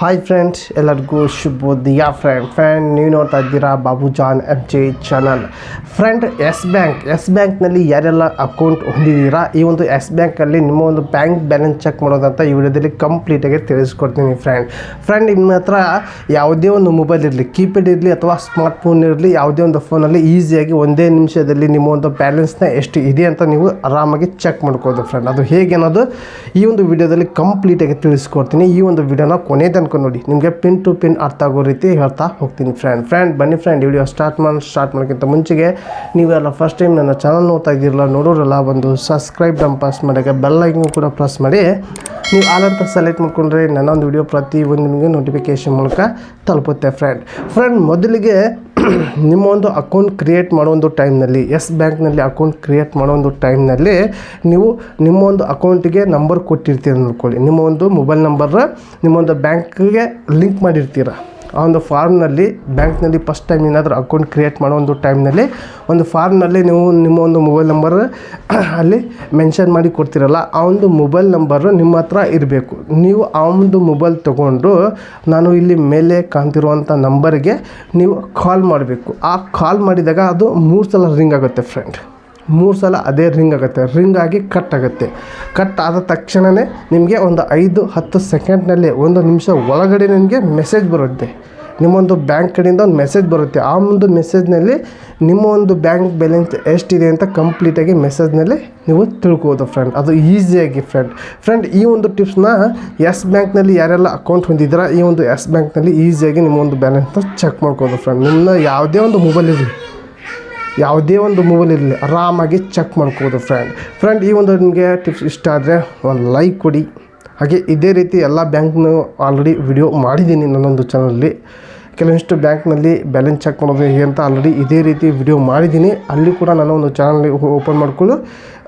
Hi friends, ಎಲ್ಲರಿಗೂ ಶುಭೋದಯ. Friend ನೀವು ನೋಡ್ತಾ ಇದ್ದೀರಾ ಬಾಬು ಜಾನ್ FJ ಚಾನಲ್. ಫ್ರೆಂಡ್, ಎಸ್ ಬ್ಯಾಂಕ್ನಲ್ಲಿ ಯಾರೆಲ್ಲ ಅಕೌಂಟ್ ಹೊಂದಿದ್ದೀರಾ, ಈ ಒಂದು ಎಸ್ ಬ್ಯಾಂಕಲ್ಲಿ ನಿಮ್ಮ ಒಂದು ಬ್ಯಾಂಕ್ ಬ್ಯಾಲೆನ್ಸ್ ಚೆಕ್ ಮಾಡೋದಂತ ಈ ವಿಡಿಯೋದಲ್ಲಿ ಕಂಪ್ಲೀಟಾಗಿ ತಿಳಿಸ್ಕೊಡ್ತೀನಿ. ಫ್ರೆಂಡ್ ನಿಮ್ಮ ಹತ್ರ ಯಾವುದೇ ಒಂದು ಮೊಬೈಲ್ ಇರಲಿ, ಕೀಪ್ಯಾಡ್ ಇರಲಿ ಅಥವಾ ಸ್ಮಾರ್ಟ್ಫೋನ್ ಇರಲಿ, ಯಾವುದೇ ಒಂದು ಫೋನಲ್ಲಿ ಈಸಿಯಾಗಿ ಒಂದೇ ನಿಮಿಷದಲ್ಲಿ ನಿಮ್ಮ ಒಂದು ಬ್ಯಾಲೆನ್ಸ್ನ ಎಷ್ಟು ಇದೆ ಅಂತ ನೀವು ಆರಾಮಾಗಿ ಚೆಕ್ ಮಾಡ್ಕೋದು. ಫ್ರೆಂಡ್, ಅದು ಹೇಗೆ ಅನ್ನೋದು ಈ ಒಂದು ವಿಡಿಯೋದಲ್ಲಿ ಕಂಪ್ಲೀಟಾಗಿ ತಿಳಿಸ್ಕೊಡ್ತೀನಿ. ಈ ಒಂದು ವಿಡಿಯೋನ ಕೊನೆ ತನಕ ನೋಡಿ, ನಿಮಗೆ ಪಿನ್ ಟು ಪಿನ್ ಅರ್ಥ ಆಗೋ ರೀತಿ ಹೇಳ್ತಾ ಹೋಗ್ತೀನಿ. ಫ್ರೆಂಡ್ ಬನ್ನಿ ವಿಡಿಯೋ ಸ್ಟಾರ್ಟ್ ಮಾಡೋಕ್ಕಿಂತ ಮುಂಚೆಗೆ ನೀವೆಲ್ಲ ಫಸ್ಟ್ ಟೈಮ್ ನನ್ನ ಚಾನಲ್ ನೋಡ್ತಾ ಇದ್ದೀರಲ್ಲ, ನೋಡೋರಲ್ಲ, ಒಂದು ಸಬ್ಸ್ಕ್ರೈಬ್ ಪ್ರೆಸ್ ಮಾಡಿ, ಬೆಲ್ ಐಕನ್ ಕೂಡ ಪ್ರೆಸ್ ಮಾಡಿ ನೀವು ಆಲ್ ಅಂತ ಸೆಲೆಕ್ಟ್ ಮಾಡ್ಕೊಂಡ್ರೆ ನನ್ನ ಒಂದು ವಿಡಿಯೋ ಪ್ರತಿಯೊಂದು ನಿಮಗೆ ನೋಟಿಫಿಕೇಷನ್ ಮೂಲಕ ತಲುಪುತ್ತೆ. ಫ್ರೆಂಡ್ ಮೊದಲಿಗೆ ನಿಮ್ಮ ಒಂದು ಅಕೌಂಟ್ ಕ್ರಿಯೇಟ್ ಮಾಡೋ ಒಂದು ಟೈಮ್ನಲ್ಲಿ, ಎಸ್ ಬ್ಯಾಂಕ್ನಲ್ಲಿ ಅಕೌಂಟ್ ಕ್ರಿಯೇಟ್ ಮಾಡೋ ಒಂದು ಟೈಮ್ನಲ್ಲಿ ನೀವು ನಿಮ್ಮ ಒಂದು ಅಕೌಂಟಿಗೆ ನಂಬರ್ ಕೊಟ್ಟಿರ್ತೀರ ಅಂದ್ಕೊಳ್ಳಿ. ನಿಮ್ಮ ಒಂದು ಮೊಬೈಲ್ ನಂಬರ್ ನಿಮ್ಮ ಒಂದು ಬ್ಯಾಂಕ್ಗೆ ಲಿಂಕ್ ಮಾಡಿರ್ತೀರ. ಆ ಒಂದು ಫಾರ್ಮ್ನಲ್ಲಿ ಬ್ಯಾಂಕ್ನಲ್ಲಿ ಫಸ್ಟ್ ಟೈಮ್ ಏನಾದರೂ ಅಕೌಂಟ್ ಕ್ರಿಯೇಟ್ ಮಾಡೋ ಒಂದು ಟೈಮ್ನಲ್ಲಿ ಒಂದು ಫಾರ್ಮ್ನಲ್ಲಿ ನೀವು ನಿಮ್ಮ ಒಂದು ಮೊಬೈಲ್ ನಂಬರ್ ಅಲ್ಲಿ ಮೆನ್ಷನ್ ಮಾಡಿ ಕೊಡ್ತೀರಲ್ಲ, ಆ ಒಂದು ಮೊಬೈಲ್ ನಂಬರು ನಿಮ್ಮ ಹತ್ರ ಇರಬೇಕು. ನೀವು ಆ ಒಂದು ಮೊಬೈಲ್ ತೊಗೊಂಡು ನಾನು ಇಲ್ಲಿ ಮೇಲೆ ಕಾಣ್ತಿರುವಂಥ ನಂಬರ್ಗೆ ನೀವು ಕಾಲ್ ಮಾಡಬೇಕು. ಆ ಕಾಲ್ ಮಾಡಿದಾಗ ಅದು 3 ಸಲ ರಿಂಗ್ ಆಗುತ್ತೆ. ಫ್ರೆಂಡ್, 3 ಸಲ ಅದೇ ರಿಂಗ್ ಆಗುತ್ತೆ. ರಿಂಗ್ ಆಗಿ ಕಟ್ ಆಗುತ್ತೆ. ಕಟ್ ಆದ ತಕ್ಷಣವೇ ನಿಮಗೆ ಒಂದು 5-10 ಸೆಕೆಂಡ್ನಲ್ಲಿ, 1 ನಿಮಿಷ ಒಳಗಡೆ ನಿಮಗೆ ಮೆಸೇಜ್ ಬರುತ್ತೆ. ನಿಮ್ಮೊಂದು ಬ್ಯಾಂಕ್ ಕಡೆಯಿಂದ ಒಂದು ಮೆಸೇಜ್ ಬರುತ್ತೆ. ಆ ಒಂದು ಮೆಸೇಜ್ನಲ್ಲಿ ನಿಮ್ಮ ಒಂದು ಬ್ಯಾಂಕ್ ಬ್ಯಾಲೆನ್ಸ್ ಎಷ್ಟಿದೆ ಅಂತ ಕಂಪ್ಲೀಟಾಗಿ ಮೆಸೇಜ್ನಲ್ಲಿ ನೀವು ತಿಳ್ಕೋಬೋದು. ಫ್ರೆಂಡ್, ಅದು ಈಸಿಯಾಗಿ. ಫ್ರೆಂಡ್ ಈ ಒಂದು ಟಿಪ್ಸ್ನ ಎಸ್ ಬ್ಯಾಂಕ್ನಲ್ಲಿ ಯಾರೆಲ್ಲ ಅಕೌಂಟ್ ಹೊಂದಿದ್ದೀರಾ, ಈ ಒಂದು ಎಸ್ ಬ್ಯಾಂಕ್ನಲ್ಲಿ ಈಸಿಯಾಗಿ ನಿಮ್ಮ ಒಂದು ಬ್ಯಾಲೆನ್ಸ್ನ ಚೆಕ್ ಮಾಡ್ಕೋಬೋದು. ಫ್ರೆಂಡ್, ನಿಮ್ಮ ಯಾವುದೇ ಒಂದು ಮೊಬೈಲ್ ಇರಲಿ ಆರಾಮಾಗಿ ಚೆಕ್ ಮಾಡ್ಕೋಬೋದು. ಫ್ರೆಂಡ್ ಈ ಒಂದು ನಿಮಗೆ ಟಿಪ್ಸ್ ಇಷ್ಟ ಆದರೆ ಒಂದು ಲೈಕ್ ಕೊಡಿ. ಹಾಗೆ ಇದೇ ರೀತಿ ಎಲ್ಲ ಬ್ಯಾಂಕ್ನು ಆಲ್ರೆಡಿ ವಿಡಿಯೋ ಮಾಡಿದ್ದೀನಿ ನನ್ನೊಂದು ಚಾನಲಲ್ಲಿ. ಕೆಲವೊಂದಿಷ್ಟು ಬ್ಯಾಂಕ್ನಲ್ಲಿ ಬ್ಯಾಲೆನ್ಸ್ ಚೆಕ್ ಮಾಡೋದು ಹೇಗೆ ಅಂತ ಆಲ್ರೆಡಿ ಇದೇ ರೀತಿ ವಿಡಿಯೋ ಮಾಡಿದ್ದೀನಿ. ಅಲ್ಲಿ ಕೂಡ ನನ್ನ ಒಂದು ಚಾನಲ್ ಓಪನ್ ಮಾಡಿಕೊಂಡು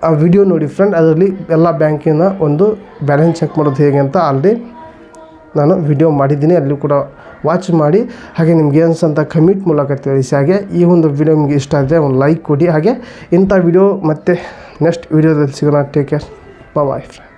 ಆ ವಿಡಿಯೋ ನೋಡಿ. ಫ್ರೆಂಡ್, ಅದರಲ್ಲಿ ಎಲ್ಲ ಬ್ಯಾಂಕಿನ ಒಂದು ಬ್ಯಾಲೆನ್ಸ್ ಚೆಕ್ ಮಾಡೋದು ಹೇಗೆ ಅಂತ ಆಲ್ರೆಡಿ ನಾನು ವಿಡಿಯೋ ಮಾಡಿದ್ದೀನಿ. ಅಲ್ಲಿ ಕೂಡ ವಾಚ್ ಮಾಡಿ. ಹಾಗೆ ನಿಮ್ಗೆ ಅನ್ಸಂತ ಕಮೆಂಟ್ ಮೂಲಕ ತಿಳಿಸಿ. ಹಾಗೆ ಈ ಒಂದು ವಿಡಿಯೋ ನಿಮಗೆ ಇಷ್ಟ ಆದರೆ ಒಂದು ಲೈಕ್ ಕೊಡಿ. ಹಾಗೆ ಇಂಥ ವಿಡಿಯೋ ಮತ್ತೆ ನೆಕ್ಸ್ಟ್ ವಿಡಿಯೋದಲ್ಲಿ ಸಿಗೋಣ. Take care, boy friend.